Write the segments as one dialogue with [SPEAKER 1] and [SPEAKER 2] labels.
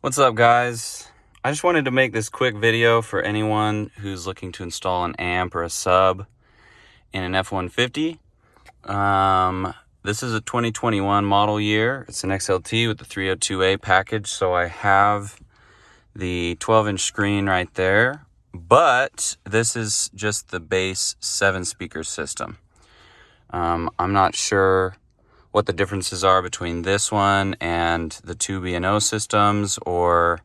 [SPEAKER 1] What's up, guys? I just wanted to make this quick video for anyone who's looking to install an amp or a sub in an F150. This is a 2021 model year. It's an XLT with the 302A package, so I have the 12-inch screen right there, but this is just the base 7-speaker system. I'm not sure what the differences are between this one and the two B&O systems, or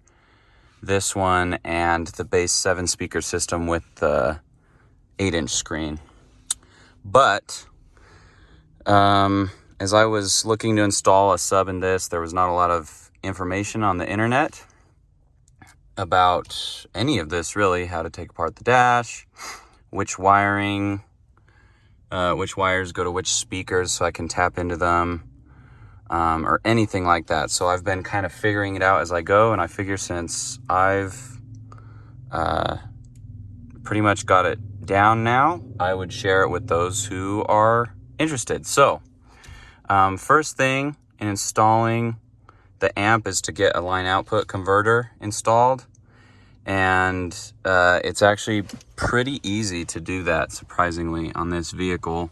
[SPEAKER 1] this one and the base 7-speaker system with the 8-inch screen. But as I was looking to install a sub in this, there was not a lot of information on the internet about any of this, really. How to take apart the dash, which wires go to which speakers so I can tap into them, or anything like that. So I've been kind of figuring it out as I go, and I figure since I've pretty much got it down now, I would share it with those who are interested. So first thing in installing the amp is to get a line output converter installed, and it's actually pretty easy to do that, surprisingly, on this vehicle.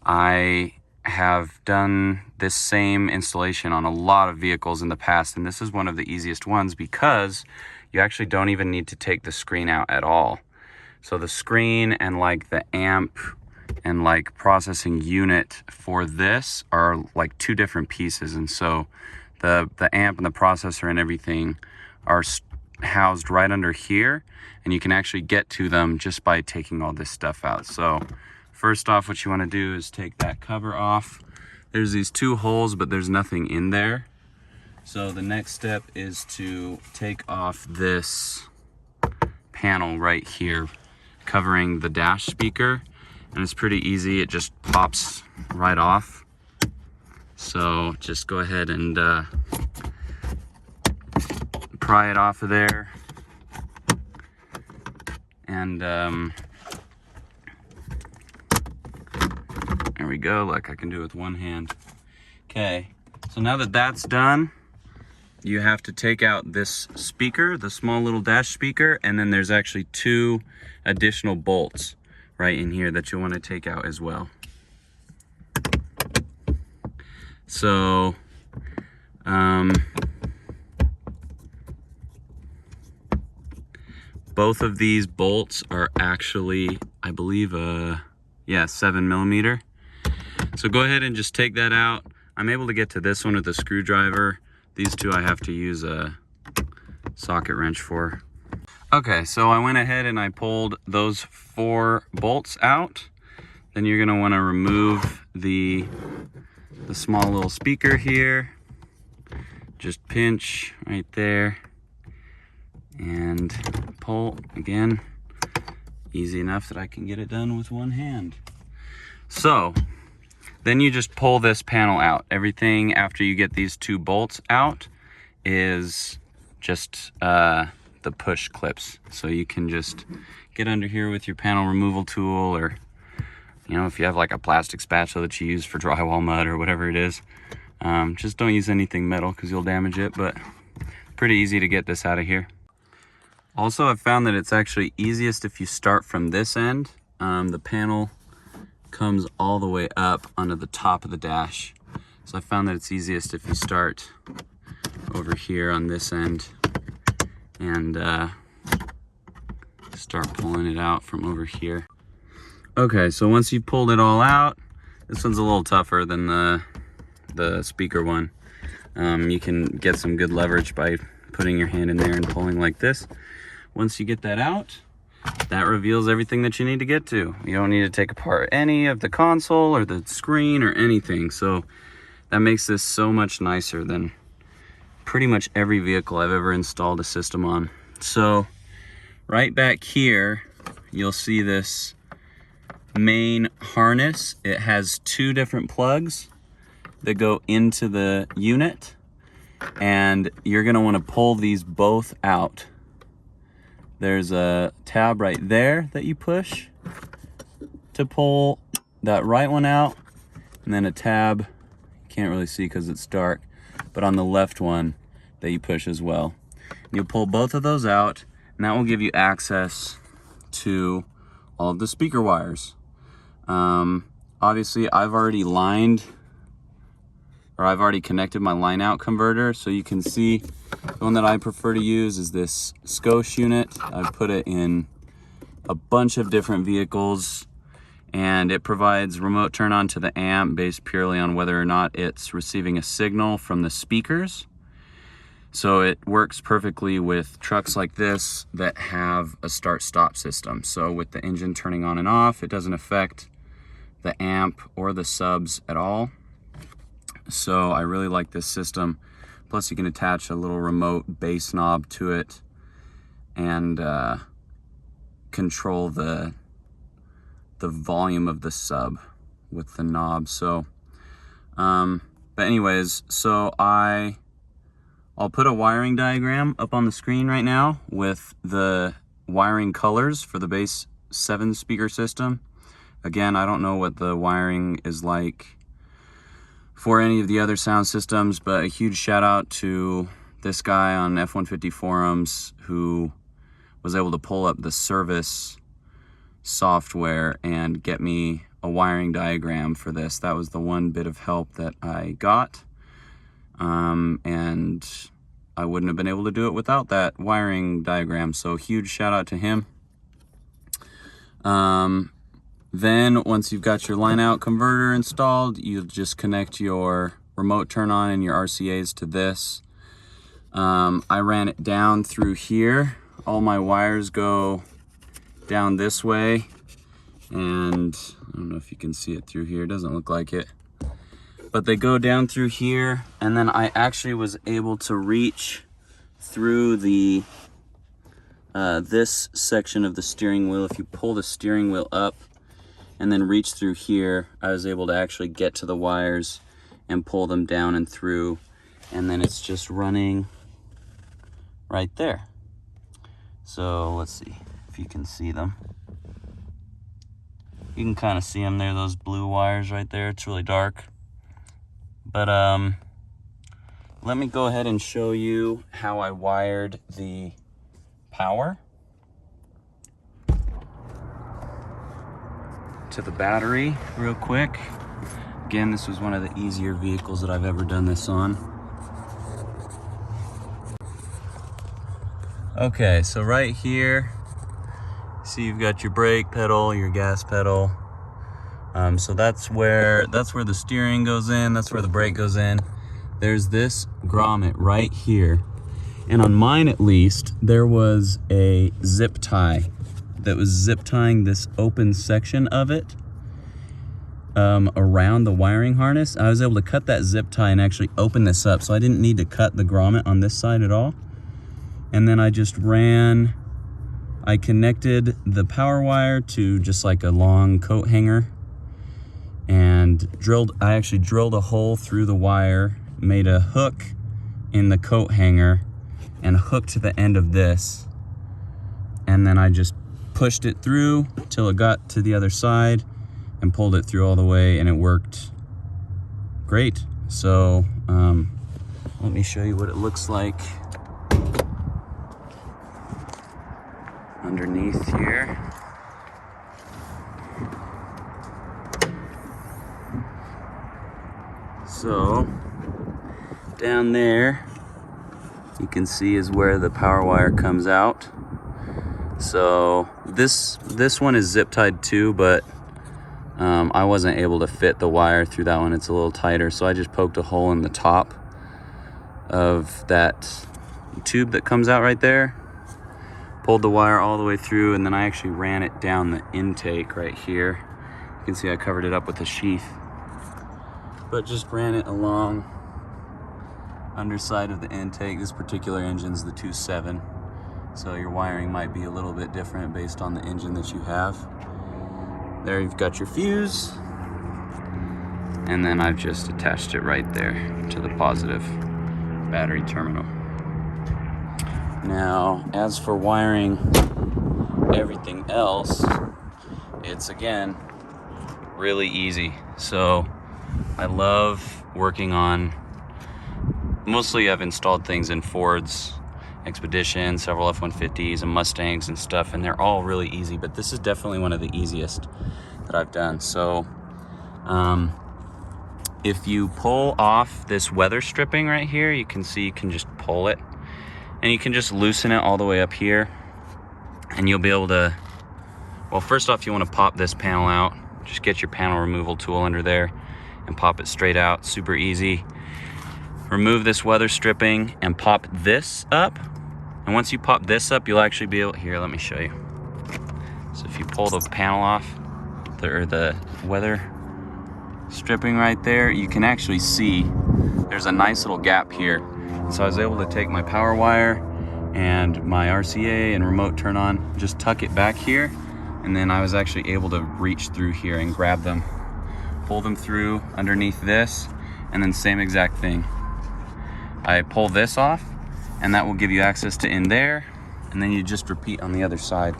[SPEAKER 1] I have done this same installation on a lot of vehicles in the past, and this is one of the easiest ones because you actually don't even need to take the screen out at all. So the screen and like the amp and like processing unit for this are like two different pieces, and so the amp and the processor and everything are housed right under here, and you can actually get to them just by taking all this stuff out. So first off, what you want to do is take that cover off. There's these two holes, but there's nothing in there. So the next step is to take off this panel right here covering the dash speaker, and it's pretty easy. It just pops right off. So just go ahead and pry it off of there, and there we go. Look, I can do it with one hand. Okay, so now that that's done, you have to take out this speaker, the small little dash speaker, and then there's actually two additional bolts right in here that you'll want to take out as well. So both of these bolts are actually, I believe, 7mm. So go ahead and just take that out. I'm able to get to this one with a screwdriver. These two I have to use a socket wrench for. Okay, so I went ahead and I pulled those 4 bolts out. Then you're gonna wanna remove the small little speaker here. Just pinch right there and pull again. Easy enough that I can get it done with one hand. So then you just pull this panel out. Everything after you get these 2 bolts out is just the push clips. So you can just get under here with your panel removal tool, or if you have like a plastic spatula that you use for drywall mud or whatever it is. Just don't use anything metal because you'll damage it, but pretty easy to get this out of here. Also, I've found that it's actually easiest if you start from this end. The panel comes all the way up onto the top of the dash. So I found that it's easiest if you start over here on this end and start pulling it out from over here. Okay, so once you've pulled it all out, this one's a little tougher than the speaker one. You can get some good leverage by putting your hand in there and pulling like this. Once you get that out, that reveals everything that you need to get to. You don't need to take apart any of the console or the screen or anything. So that makes this so much nicer than pretty much every vehicle I've ever installed a system on. So right back here, you'll see this main harness. It has 2 different plugs that go into the unit, and you're gonna wanna pull these both out. There's a tab right there that you push to pull that right one out, and then a tab, you can't really see because it's dark, but on the left one that you push as well. You'll pull both of those out, and that will give you access to all of the speaker wires. Obviously, I've already connected my line out converter, so you can see the one that I prefer to use is this Scosche unit. I've put it in a bunch of different vehicles, and it provides remote turn on to the amp based purely on whether or not it's receiving a signal from the speakers. So it works perfectly with trucks like this that have a start-stop system. So with the engine turning on and off, it doesn't affect the amp or the subs at all. So I really like this system. Plus you can attach a little remote bass knob to it and control the volume of the sub with the knob. So, but anyways, so I'll put a wiring diagram up on the screen right now with the wiring colors for the Bass 7 speaker system. Again, I don't know what the wiring is like for any of the other sound systems, but a huge shout out to this guy on F150 forums who was able to pull up the service software and get me a wiring diagram for this. That was the one bit of help that I got. And I wouldn't have been able to do it without that wiring diagram. So huge shout out to him. Then once you've got your line out converter installed, you'll just connect your remote turn on and your RCAs to this. I ran it down through here. All my wires go down this way, and I don't know if you can see it through here. It doesn't look like it, but they go down through here, and then I actually was able to reach through the this section of the steering wheel. If you pull the steering wheel up and then reach through here, I was able to actually get to the wires and pull them down and through, and then it's just running right there. So let's see if you can see them. You can kind of see them there, those blue wires right there. It's really dark. But let me go ahead and show you how I wired the power to the battery real quick. Again, this was one of the easier vehicles that I've ever done this on. Okay, so right here, see you've got your brake pedal, your gas pedal. So that's where the steering goes in, that's where the brake goes in. There's this grommet right here. And on mine at least, there was a zip tie that was zip tying this open section of it around the wiring harness. I was able to cut that zip tie and actually open this up, so I didn't need to cut the grommet on this side at all. And then I connected the power wire to just like a long coat hanger and I actually drilled a hole through the wire, made a hook in the coat hanger and hooked to the end of this. And then I just pushed it through till it got to the other side and pulled it through all the way, and it worked great. So let me show you what it looks like underneath here. So down there you can see is where the power wire comes out. So this one is zip tied too, but I wasn't able to fit the wire through that one. It's a little tighter, so I just poked a hole in the top of that tube that comes out right there, pulled the wire all the way through, and then I actually ran it down the intake right here. You can see I covered it up with a sheath, but just ran it along underside of the intake. This particular engine's the 2.7, so your wiring might be a little bit different based on the engine that you have. There you've got your fuse, and then I've just attached it right there to the positive battery terminal. Now, as for wiring everything else, it's again really easy. So I love working on, mostly I've installed things in Fords Expedition, several F-150s and Mustangs and stuff, and they're all really easy, but this is definitely one of the easiest that I've done. So if you pull off this weather stripping right here, you can see you can just pull it, and you can just loosen it all the way up here, and you'll be able to, well, first off, you want to pop this panel out. Just get your panel removal tool under there and pop it straight out. Super easy. Remove this weather stripping and pop this up. And once you pop this up, you'll actually be able, here, let me show you. So if you pull the panel off, or the weather stripping right there, you can actually see there's a nice little gap here. So I was able to take my power wire and my RCA and remote turn on, just tuck it back here, and then I was actually able to reach through here and grab them, pull them through underneath this, and then same exact thing. I pull this off, and that will give you access to in there, and then you just repeat on the other side.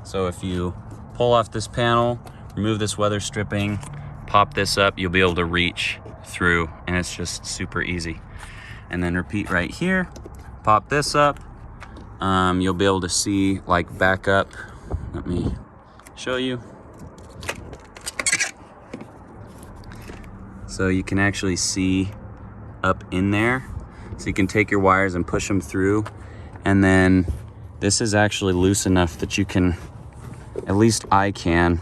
[SPEAKER 1] So if you pull off this panel, remove this weather stripping, pop this up, you'll be able to reach through, and it's just super easy. And then repeat right here, pop this up. You'll be able to see, like, back up. Let me show you. So you can actually see up in there. So you can take your wires and push them through, and then this is actually loose enough that you can, at least I can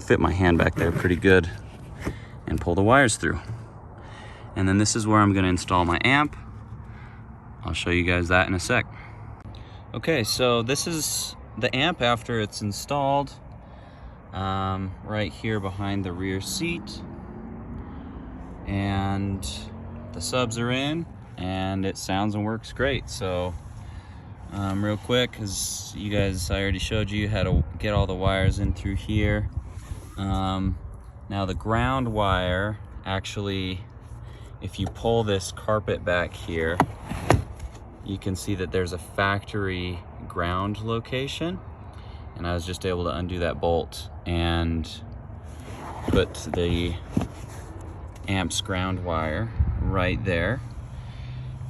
[SPEAKER 1] fit my hand back there pretty good and pull the wires through. And then this is where I'm going to install my amp. I'll show you guys that in a sec. Okay, so this is the amp after it's installed, right here behind the rear seat, and the subs are in, and it sounds and works great. So real quick, because you guys, I already showed you how to get all the wires in through here. Now the ground wire, actually, if you pull this carpet back here, you can see that there's a factory ground location, and I was just able to undo that bolt and put the amp's ground wire right there.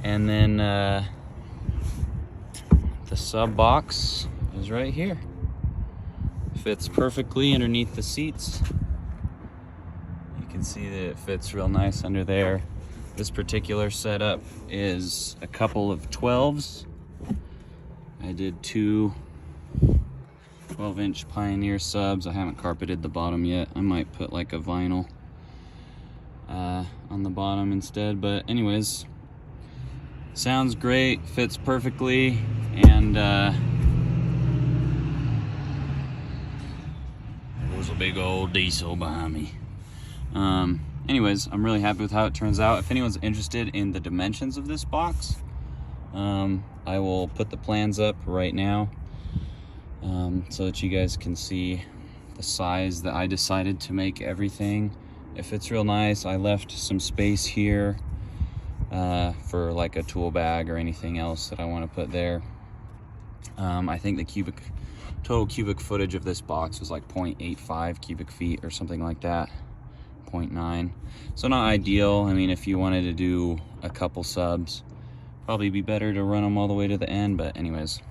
[SPEAKER 1] And then the sub box is right here. Fits perfectly underneath the seats. You can see that it fits real nice under there. This particular setup is a couple of 12s. I did two 12-inch Pioneer subs. I haven't carpeted the bottom yet. I might put like a vinyl on the bottom instead, but anyways, sounds great, fits perfectly, and there's a big old diesel behind me. Anyways, I'm really happy with how it turns out. If anyone's interested in the dimensions of this box, I will put the plans up right now, so that you guys can see the size that I decided to make everything. It fits real nice. I left some space here for like a tool bag or anything else that I want to put there. I think the total cubic footage of this box was like 0.85 cubic feet or something like that. 0.9. So not ideal. I mean, if you wanted to do a couple subs, probably be better to run them all the way to the end, but anyways,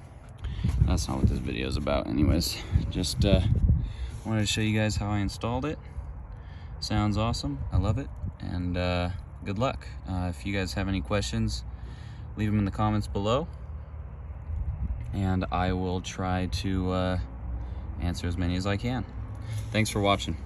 [SPEAKER 1] that's not what this video is about. Anyways, just wanted to show you guys how I installed it. Sounds awesome. I love it, and good luck. If you guys have any questions, leave them in the comments below, and I will try to answer as many as I can. Thanks for watching.